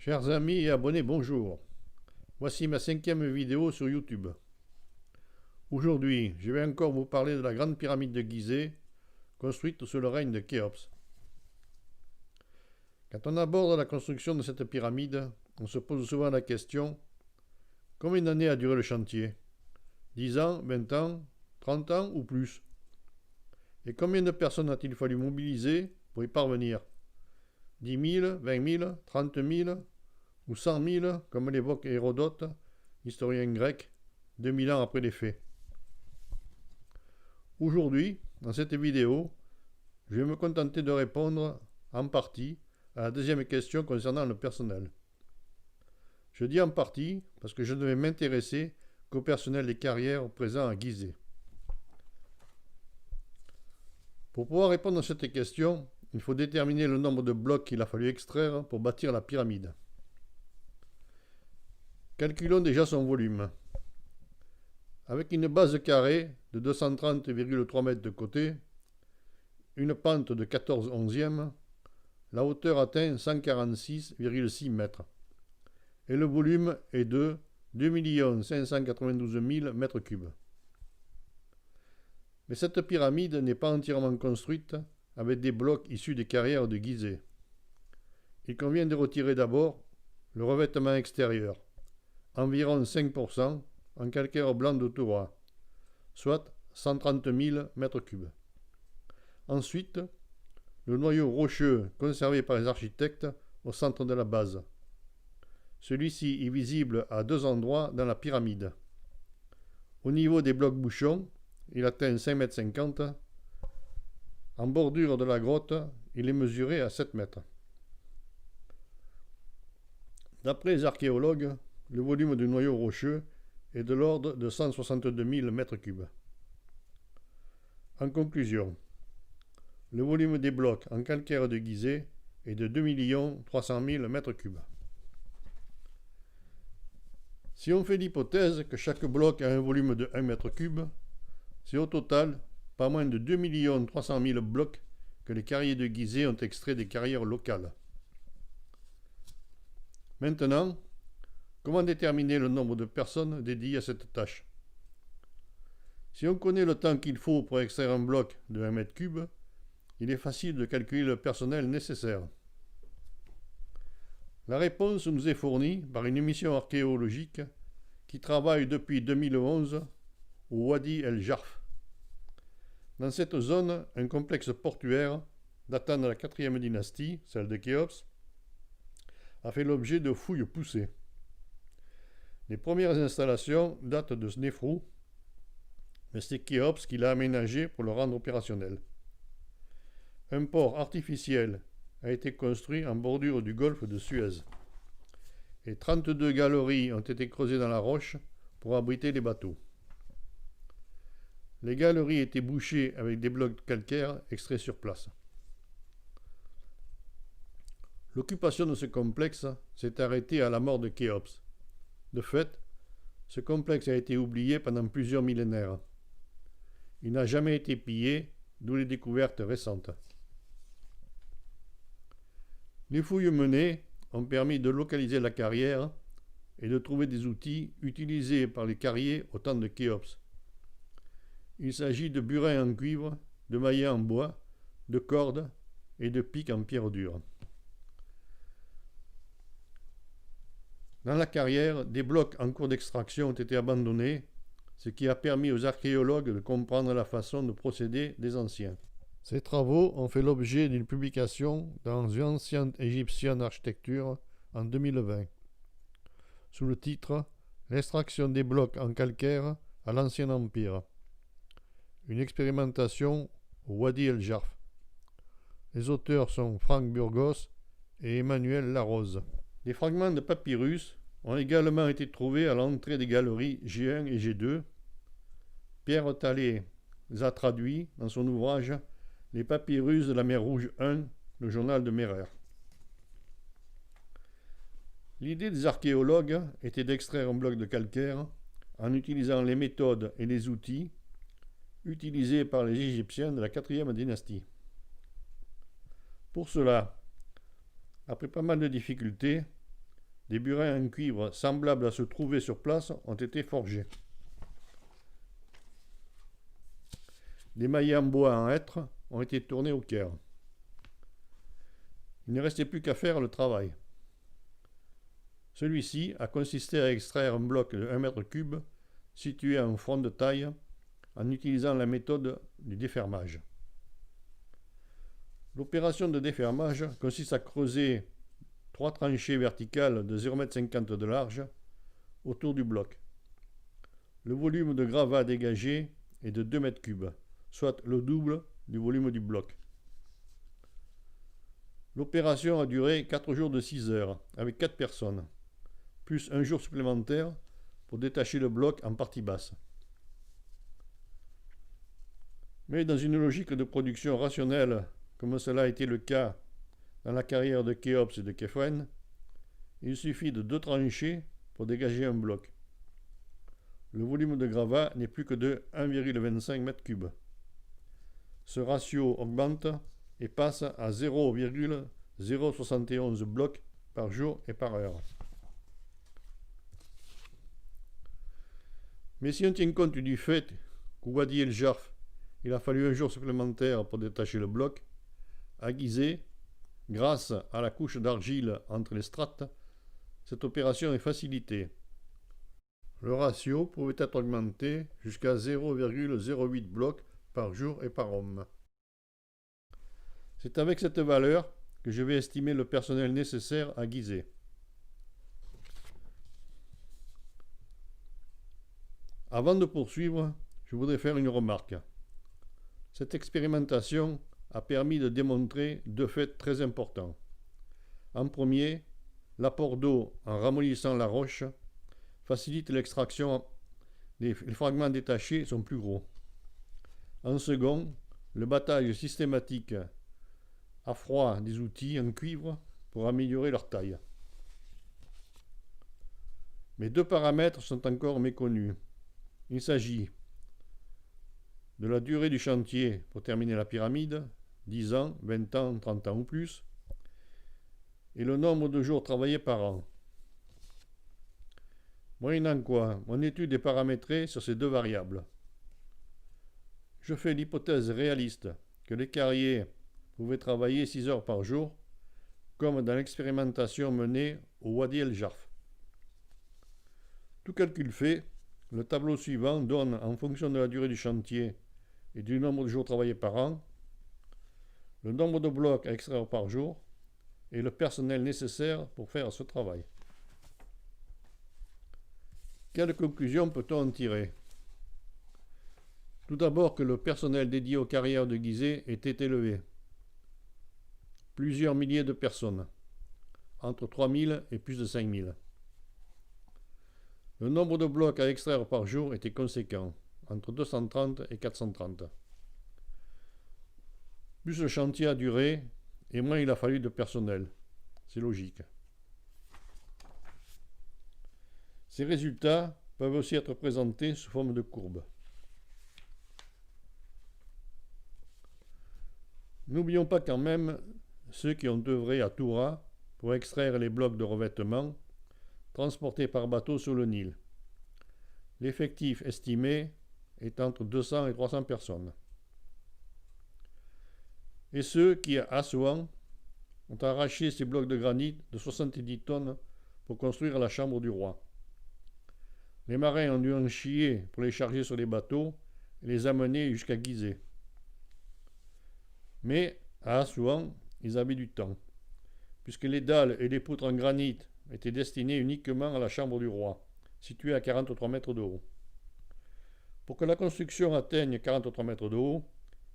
Chers amis et abonnés, bonjour. Voici ma 5e vidéo sur YouTube. Aujourd'hui, je vais encore vous parler de la grande pyramide de Gizeh, construite sous le règne de Khéops. Quand on aborde la construction de cette pyramide, on se pose souvent la question: combien d'années a duré le chantier? 10 ans, 20 ans, 30 ans ou plus? Et combien de personnes a-t-il fallu mobiliser pour y parvenir? 10 000, 20 000, 30 000 ou 100 000, comme l'évoque Hérodote, historien grec, 2000 ans après les faits. Aujourd'hui, dans cette vidéo, je vais me contenter de répondre, en partie, à la deuxième question concernant le personnel. Je dis en partie parce que je ne vais m'intéresser qu'au personnel des carrières présents à Gizeh. Pour pouvoir répondre à cette question, il faut déterminer le nombre de blocs qu'il a fallu extraire pour bâtir la pyramide. Calculons déjà son volume. Avec une base carrée de 230,3 mètres de côté, une pente de 14 onzièmes, la hauteur atteint 146,6 mètres et le volume est de 2 592 000 mètres cubes. Mais cette pyramide n'est pas entièrement construite avec des blocs issus des carrières de Gizeh. Il convient de retirer d'abord le revêtement extérieur, environ 5% en calcaire blanc de Toura, soit 130 000 mètres cubes. Ensuite, le noyau rocheux conservé par les architectes au centre de la base. Celui-ci est visible à deux endroits dans la pyramide. Au niveau des blocs bouchons, il atteint 5,50 m. En bordure de la grotte, il est mesuré à 7 mètres. D'après les archéologues, le volume du noyau rocheux est de l'ordre de 162 000 mètres cubes. En conclusion, le volume des blocs en calcaire de Gizeh est de 2 300 000 mètres cubes. Si on fait l'hypothèse que chaque bloc a un volume de 1 mètre cube, c'est au total pas moins de 2 300 000 blocs que les carriers de Gizeh ont extraits des carrières locales. Maintenant, comment déterminer le nombre de personnes dédiées à cette tâche? Si on connaît le temps qu'il faut pour extraire un bloc de 1 mètre cube, il est facile de calculer le personnel nécessaire. La réponse nous est fournie par une mission archéologique qui travaille depuis 2011 au Wadi El Jarf. Dans cette zone, un complexe portuaire datant de la 4e dynastie, celle de Khéops, a fait l'objet de fouilles poussées. Les premières installations datent de Snéfrou, mais c'est Khéops qui l'a aménagé pour le rendre opérationnel. Un port artificiel a été construit en bordure du golfe de Suez et 32 galeries ont été creusées dans la roche pour abriter les bateaux. Les galeries étaient bouchées avec des blocs calcaires extraits sur place. L'occupation de ce complexe s'est arrêtée à la mort de Khéops. De fait, ce complexe a été oublié pendant plusieurs millénaires. Il n'a jamais été pillé, d'où les découvertes récentes. Les fouilles menées ont permis de localiser la carrière et de trouver des outils utilisés par les carriers au temps de Khéops. Il s'agit de burins en cuivre, de maillets en bois, de cordes et de pics en pierre dure. Dans la carrière, des blocs en cours d'extraction ont été abandonnés, ce qui a permis aux archéologues de comprendre la façon de procéder des anciens. Ces travaux ont fait l'objet d'une publication dans The Ancient Egyptian Architecture en 2020, sous le titre « L'extraction des blocs en calcaire à l'Ancien Empire ». Une expérimentation au Wadi El Jarf. Les auteurs sont Franck Burgos et Emmanuel Larose. Des fragments de papyrus ont également été trouvés à l'entrée des galeries G1 et G2. Pierre Talley les a traduits dans son ouvrage « Les papyrus de la mer Rouge 1 », le journal de Merer. L'idée des archéologues était d'extraire un bloc de calcaire en utilisant les méthodes et les outils utilisés par les Égyptiens de la 4e dynastie. Pour cela, après pas mal de difficultés, Des burins en cuivre semblables à se trouver sur place ont été forgés. Des maillets en bois en hêtre ont été tournés au Caire. Il ne restait plus qu'à faire le travail. Celui-ci a consisté à extraire un bloc de 1 mètre cube situé en front de taille en utilisant la méthode du défermage. L'opération de défermage consiste à creuser 3 tranchées verticales de 0,50 m de large autour du bloc. Le volume de gravat dégagé est de 2 mètres cubes, soit le double du volume du bloc. L'opération a duré 4 jours de 6 heures, avec 4 personnes, plus un jour supplémentaire pour détacher le bloc en partie basse. Mais dans une logique de production rationnelle, comme cela a été le cas dans la carrière de Khéops et de Képhren, il suffit de 2 tranchées pour dégager un bloc. Le volume de gravat n'est plus que de 1,25 m3. Ce ratio augmente et passe à 0,071 blocs par jour et par heure. Mais si on tient compte du fait qu'au Wadi El Jarf, il a fallu un jour supplémentaire pour détacher le bloc, à Gizeh, grâce à la couche d'argile entre les strates, cette opération est facilitée. Le ratio pouvait être augmenté jusqu'à 0,08 blocs par jour et par homme. C'est avec cette valeur que je vais estimer le personnel nécessaire à Gizeh. Avant de poursuivre, je voudrais faire une remarque. Cette expérimentation a permis de démontrer 2 faits très importants. En premier, l'apport d'eau en ramollissant la roche facilite l'extraction. Les fragments détachés sont plus gros. En second, le battage systématique à froid des outils en cuivre pour améliorer leur taille. Mais 2 paramètres sont encore méconnus. Il s'agit de la durée du chantier pour terminer la pyramide, 10 ans, 20 ans, 30 ans ou plus, et le nombre de jours travaillés par an. Moyennant quoi, mon étude est paramétrée sur ces 2 variables. Je fais l'hypothèse réaliste que les carriers pouvaient travailler 6 heures par jour, comme dans l'expérimentation menée au Wadi El Jarf. Tout calcul fait, le tableau suivant donne, en fonction de la durée du chantier et du nombre de jours travaillés par an, le nombre de blocs à extraire par jour et le personnel nécessaire pour faire ce travail. Quelle conclusion peut-on en tirer? Tout d'abord que le personnel dédié aux carrières de Gizeh était élevé. Plusieurs milliers de personnes, entre 3000 et plus de 5000. Le nombre de blocs à extraire par jour était conséquent, entre 230 et 430. Plus le chantier a duré, et moins il a fallu de personnel. C'est logique. Ces résultats peuvent aussi être présentés sous forme de courbes. N'oublions pas quand même ceux qui ont œuvré à Toura pour extraire les blocs de revêtement transportés par bateau sur le Nil. L'effectif estimé est entre 200 et 300 personnes. Et ceux qui, à Assouan, ont arraché ces blocs de granit de 70 tonnes pour construire la chambre du roi. Les marins ont dû en chier pour les charger sur les bateaux et les amener jusqu'à Gizeh. Mais à Assouan, ils avaient du temps, puisque les dalles et les poutres en granit étaient destinées uniquement à la chambre du roi, située à 43 mètres de haut. Pour que la construction atteigne 43 mètres de haut,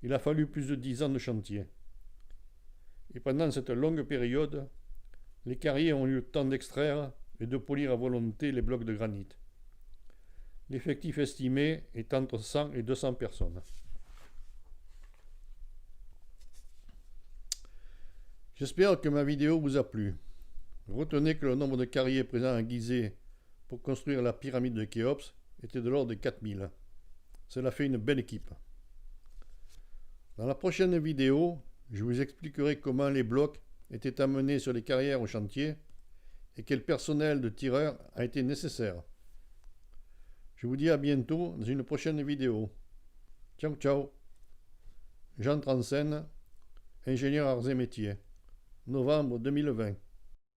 il a fallu plus de 10 ans de chantier. Et pendant cette longue période, les carriers ont eu le temps d'extraire et de polir à volonté les blocs de granit. L'effectif estimé est entre 100 et 200 personnes. J'espère que ma vidéo vous a plu. Retenez que le nombre de carriers présents à Gizeh pour construire la pyramide de Khéops était de l'ordre de 4000. Cela fait une belle équipe. Dans la prochaine vidéo, je vous expliquerai comment les blocs étaient amenés sur les carrières au chantier et quel personnel de tireurs a été nécessaire. Je vous dis à bientôt dans une prochaine vidéo. Ciao ciao. Jean Transen, ingénieur arts et métiers. Novembre 2020.